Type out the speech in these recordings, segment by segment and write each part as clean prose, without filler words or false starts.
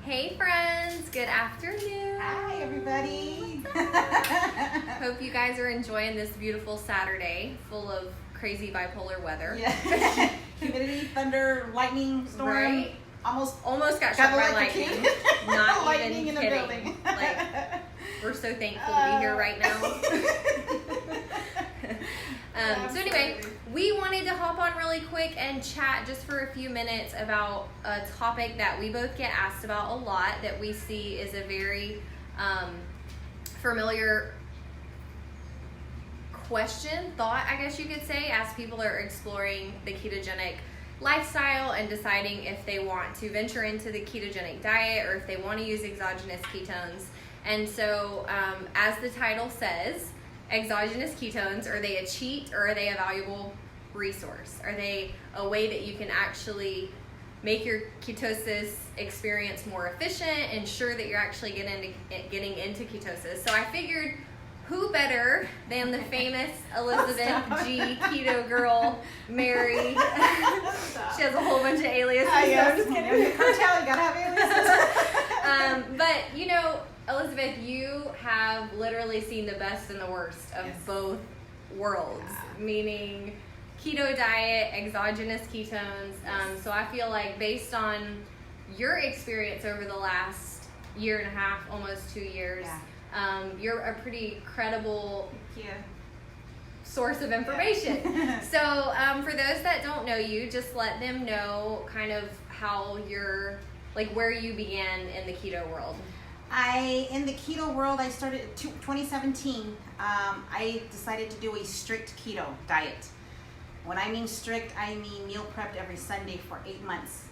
Hey friends, good afternoon. Hi everybody. Hope you guys are enjoying this beautiful Saturday full of crazy bipolar weather. Yeah. Humidity, thunder, lightning, storm. Right? Almost got struck by lightning. Not lightning even in kidding. the building. Like, we're so thankful to be here right now. So anyway, we wanted to hop on really quick and chat just for a few minutes about a topic that we both get asked about a lot, that we see is a very familiar thought, I guess you could say, as people are exploring the ketogenic lifestyle and deciding if they want to venture into the ketogenic diet or if they want to use exogenous ketones. And so, as the title says, exogenous ketones, are they a cheat or are they a valuable resource? Are they a way that you can actually make your ketosis experience more efficient, ensure that you're actually getting into ketosis? So I figured, who better than the famous Elizabeth G. Keto Girl, Mary? She has a whole bunch of aliases. I'm just kidding. Cartel, you gotta have aliases. But you know, Elizabeth, you have literally seen the best and the worst of both worlds, meaning keto diet, exogenous ketones. So I feel like based on your experience over the last year and a half, almost 2 years, you're a pretty credible source of information. So for those that don't know you, just let them know kind of how where you began in the keto world. In the keto world, I started in 2017. I decided to do a strict keto diet. When I mean strict, I mean meal prepped every Sunday for 8 months.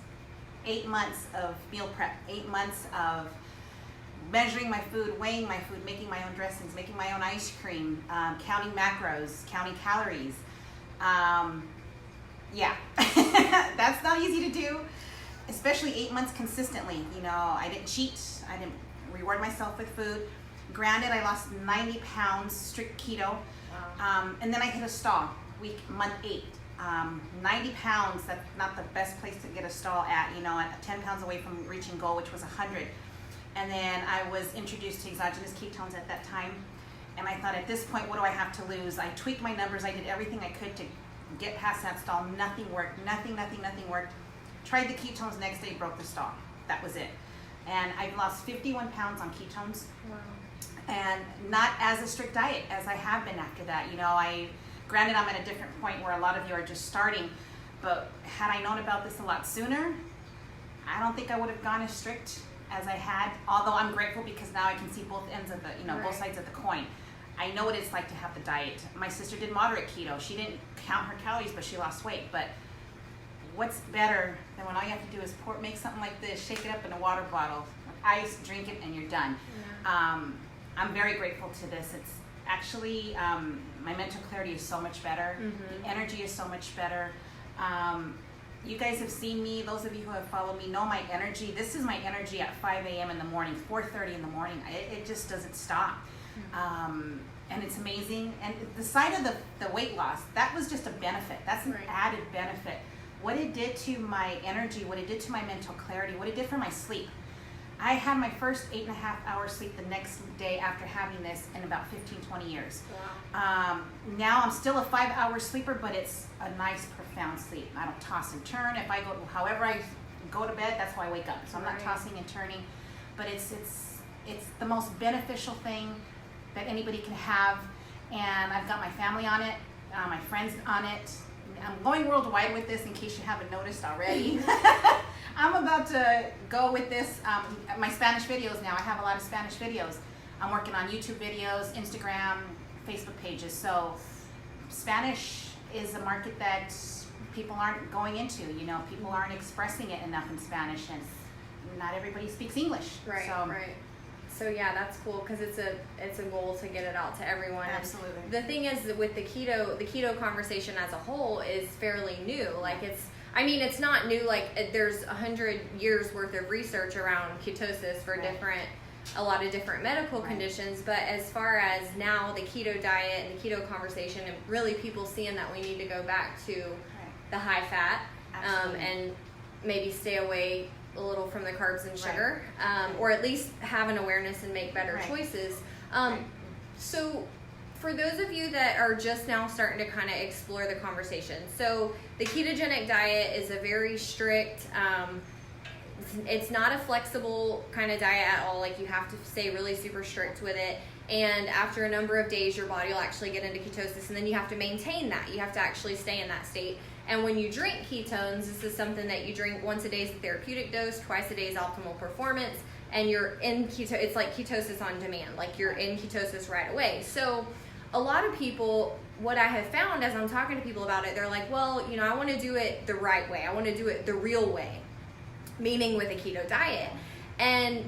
8 months of meal prep, 8 months of measuring my food, weighing my food, making my own dressings, making my own ice cream, counting macros, counting calories. That's not easy to do, especially 8 months consistently. You know, I didn't cheat. I didn't reward myself with food. Granted, I lost 90 pounds strict keto. And then I hit a stall month 8. 90 pounds, that's not the best place to get a stall at, you know, at 10 pounds away from reaching goal, which was 100. And then I was introduced to exogenous ketones at that time. And I thought, at this point, what do I have to lose? I tweaked my numbers. I did everything I could to get past that stall. Nothing worked. Nothing worked. Tried the ketones, next day, broke the stall. That was it. And I've lost 51 pounds on ketones. Wow. And not as a strict diet as I have been after that. You know, granted, I'm at a different point where a lot of you are just starting, but had I known about this a lot sooner, I don't think I would have gone as strict as I had, although I'm grateful because now I can see both ends of the, both sides of the coin. I know what it's like to have the diet. My sister did moderate keto. She didn't count her calories, but she lost weight. But what's better than when all you have to do is make something like this, shake it up in a water bottle, ice, drink it, and you're done. Yeah. I'm very grateful to this. It's actually, my mental clarity is so much better. Mm-hmm. The energy is so much better. You guys have seen me, those of you who have followed me know my energy. This is my energy at 5 a.m. in the morning, 4:30 in the morning. It just doesn't stop. Mm-hmm. And it's amazing. And the side of the weight loss, that was just a benefit. That's an added benefit. What it did to my energy, what it did to my mental clarity, what it did for my sleep. I had my first 8.5 hours sleep the next day after having this in about 15, 20 years. Wow. Now I'm still a 5-hour sleeper, but it's a nice, profound sleep. I don't toss and turn. However I go to bed, that's how I wake up. So I'm not tossing and turning, but it's the most beneficial thing that anybody can have. And I've got my family on it, my friends on it. I'm going worldwide with this in case you haven't noticed already. I'm about to go with this, my Spanish videos now. I have a lot of Spanish videos. I'm working on YouTube videos, Instagram, Facebook pages. So Spanish is a market that people aren't going into. You know, people aren't expressing it enough in Spanish, and not everybody speaks English. Right. So yeah, that's cool because it's a goal to get it out to everyone. Absolutely. And the thing is that with the keto conversation as a whole is fairly new. Like it's not new. Like there's 100 years worth of research around ketosis for a lot of different medical conditions. But as far as now the keto diet and the keto conversation, and really people seeing that we need to go back to the high fat and maybe stay away a little from the carbs and sugar, or at least have an awareness and make better choices. So for those of you that are just now starting to kind of explore the conversation, so the ketogenic diet is a very strict, it's not a flexible kind of diet at all. Like, you have to stay really super strict with it. And after a number of days, your body will actually get into ketosis, and then you have to maintain that. You have to actually stay in that state. And when you drink ketones, this is something that you drink once a day is the therapeutic dose, twice a day is optimal performance, and you're in keto. It's like ketosis on demand, like you're in ketosis right away. So a lot of people, what I have found as I'm talking to people about it, they're like, well, you know, I want to do it the right way. I want to do it the real way, meaning with a keto diet. And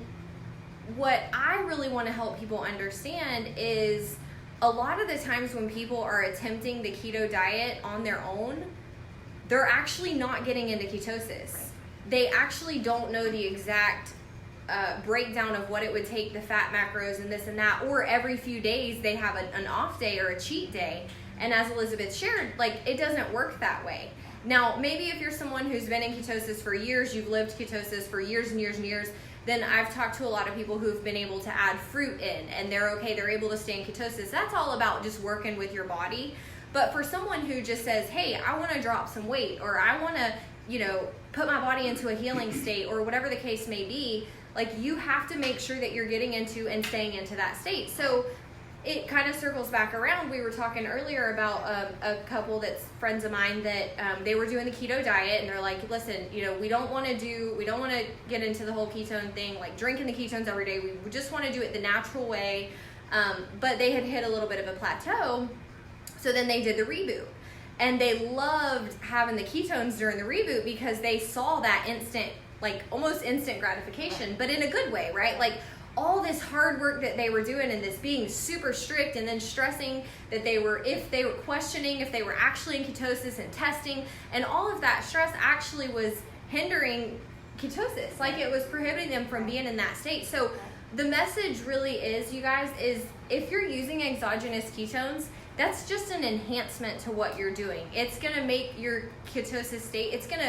what I really want to help people understand is a lot of the times when people are attempting the keto diet on their own, they're actually not getting into ketosis. They actually don't know the exact breakdown of what it would take, the fat macros and this and that, or every few days they have an off day or a cheat day. And as Elizabeth shared, like, it doesn't work that way. Now, maybe if you're someone who's been in ketosis for years, you've lived ketosis for years and years and years, then I've talked to a lot of people who've been able to add fruit in, and they're okay, they're able to stay in ketosis. That's all about just working with your body. But for someone who just says, hey, I want to drop some weight, or I want to, you know, put my body into a healing state, or whatever the case may be, like, you have to make sure that you're getting into and staying into that state. So it kind of circles back around. We were talking earlier about a couple that's friends of mine that they were doing the keto diet, and they're like, listen, you know, we don't want to get into the whole ketone thing, like drinking the ketones every day. We just want to do it the natural way. But they had hit a little bit of a plateau. So then they did the reboot, and they loved having the ketones during the reboot because they saw that instant, like almost instant gratification, but in a good way, right? Like, all this hard work that they were doing and this being super strict, and then stressing that if they were questioning if they were actually in ketosis and testing, and all of that stress actually was hindering ketosis. Like, it was prohibiting them from being in that state. So the message really is, you guys, is if you're using exogenous ketones, that's just an enhancement to what you're doing. It's going to make your ketosis state, it's going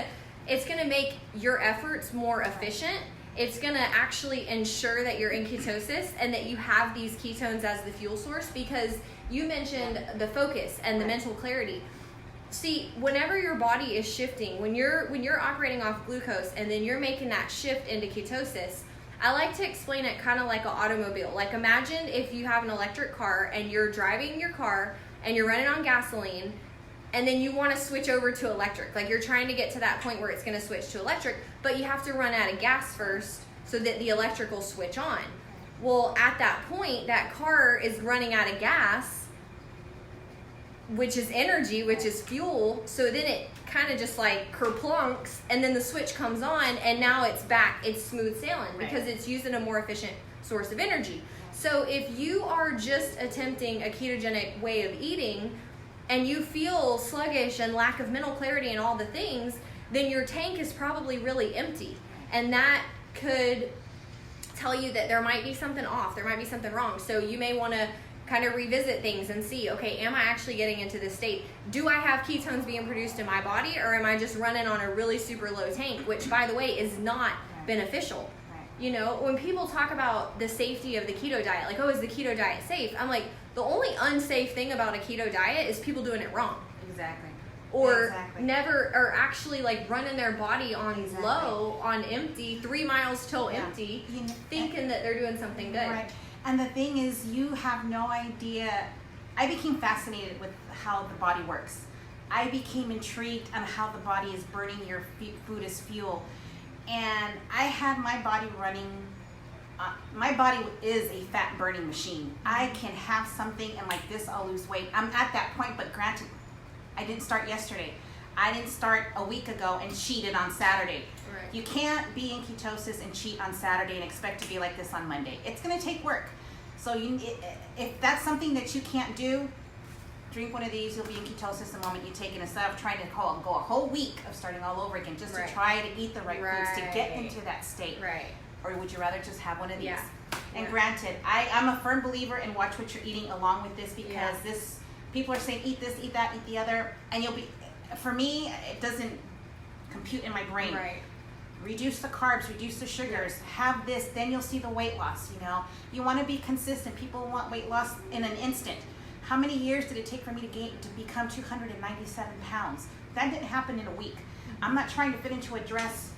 to make your efforts more efficient. It's going to actually ensure that you're in ketosis and that you have these ketones as the fuel source, because you mentioned the focus and the mental clarity. See, whenever your body is shifting, when you're operating off glucose and then you're making that shift into ketosis, I like to explain it kind of like an automobile. Like, imagine if you have an electric car and you're driving your car and you're running on gasoline, and then you want to switch over to electric. Like, you're trying to get to that point where it's going to switch to electric, but you have to run out of gas first so that the electric will switch on. Well, at that point, that car is running out of gas, which is energy, which is fuel. So then it kind of just like kerplunks, and then the switch comes on, and now it's back. It's smooth sailing because it's using a more efficient source of energy. So if you are just attempting a ketogenic way of eating, and you feel sluggish and lack of mental clarity and all the things, then your tank is probably really empty. And that could tell you that there might be something off, there might be something wrong. So you may want to kind of revisit things and see, okay, am I actually getting into this state? Do I have ketones being produced in my body, or am I just running on a really super low tank, which, by the way, is not beneficial? You know, when people talk about the safety of the keto diet, like, oh, is the keto diet safe? I'm like, the only unsafe thing about a keto diet is people doing it wrong. Exactly. Or never, or actually like running their body on low, on empty, 3 miles till empty, thinking that they're doing something good. Right. And the thing is, you have no idea. I became fascinated with how the body works. I became intrigued on how the body is burning your food as fuel. And I had my body running. My body is a fat burning machine. I can have something and like this, I'll lose weight. I'm at that point, but granted, I didn't start yesterday. I didn't start a week ago and cheated on Saturday. Right. You can't be in ketosis and cheat on Saturday and expect to be like this on Monday. It's going to take work. So if that's something that you can't do, drink one of these, you'll be in ketosis the moment you take it, instead of trying to go a whole week of starting all over again just to try to eat the right foods to get into that state. Right. Or would you rather just have one of these? Yeah. And granted, I'm a firm believer in watch what you're eating along with this, because people are saying eat this, eat that, eat the other, and you'll be, for me, it doesn't compute in my brain. Right. reduce the carbs, reduce the sugars, have this, then you'll see the weight loss. You know, you want to be consistent. People want weight loss in an instant. How many years did it take for me to become 297 pounds? That didn't happen in a week. I'm not trying to fit into a dress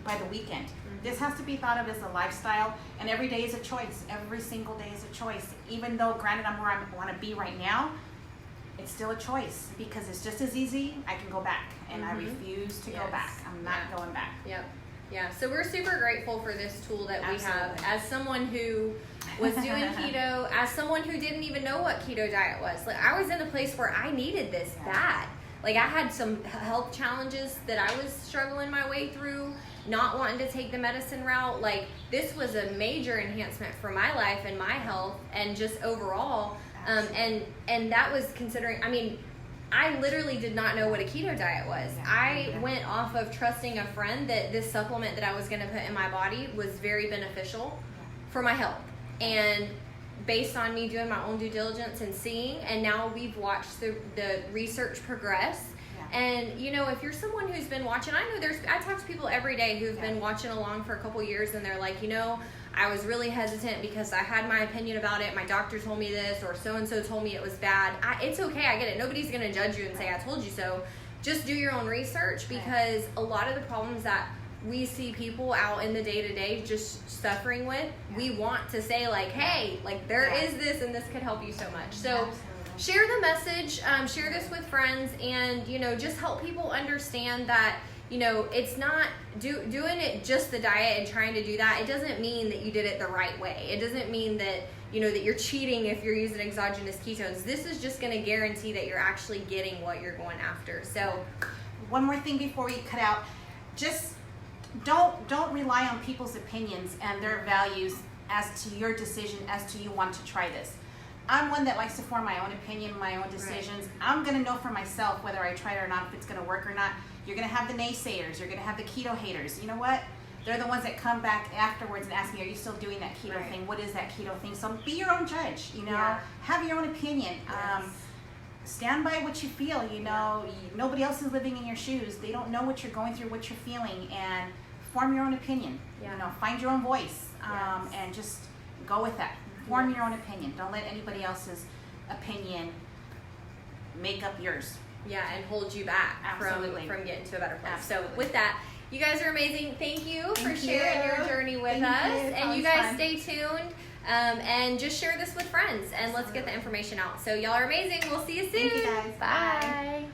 by the weekend. This has to be thought of as a lifestyle, and every day is a choice. Every single day is a choice. Even though, granted, I'm where I want to be right now, it's still a choice because it's just as easy. I can go back, and I refuse to go back. I'm not going back. Yep. Yeah. So we're super grateful for this tool that we have. Absolutely. As someone who was doing keto, as someone who didn't even know what keto diet was, like I was in a place where I needed this bad. Like I had some health challenges that I was struggling my way through, not wanting to take the medicine route. Like this was a major enhancement for my life and my health and just overall. And that was considering, I mean, I literally did not know what a keto diet was. I went off of trusting a friend that this supplement that I was going to put in my body was very beneficial for my health. And based on me doing my own due diligence and seeing, and now we've watched the research progress. And you know, if you're someone who's been watching, I talk to people every day who've been watching along for a couple years, and they're like, you know, I was really hesitant because I had my opinion about it. My doctor told me this, or so-and-so told me it was bad. It's okay. I get it. Nobody's going to judge you and say, I told you so. Just do your own research, because a lot of the problems that we see people out in the day-to-day just suffering with, we want to say like, hey, like there is this, and this could help you so much. So share the message, share this with friends, and, you know, just help people understand that, you know, it's not doing it just the diet and trying to do that. It doesn't mean that you did it the right way. It doesn't mean that, you know, that you're cheating if you're using exogenous ketones. This is just going to guarantee that you're actually getting what you're going after. So one more thing before we cut out, just don't rely on people's opinions and their values as to your decision, as to you want to try this. I'm one that likes to form my own opinion, my own decisions. I'm going to know for myself whether I try it or not, if it's going to work or not. You're going to have the naysayers. You're going to have the keto haters. You know what? They're the ones that come back afterwards and ask me, are you still doing that keto thing? What is that keto thing? So be your own judge, you know. Have your own opinion. Stand by what you feel, you know. Nobody else is living in your shoes. They don't know what you're going through, what you're feeling, and form your own opinion. You know, find your own voice, and just go with that. Form your own opinion. Don't let anybody else's opinion make up yours. Yeah, and hold you back from getting to a better place. So with that, you guys are amazing. Thank you for sharing your journey with us. And you guys stay tuned, and just share this with friends, and let's get the information out. So y'all are amazing. We'll see you soon. Thank you guys. Bye. Bye.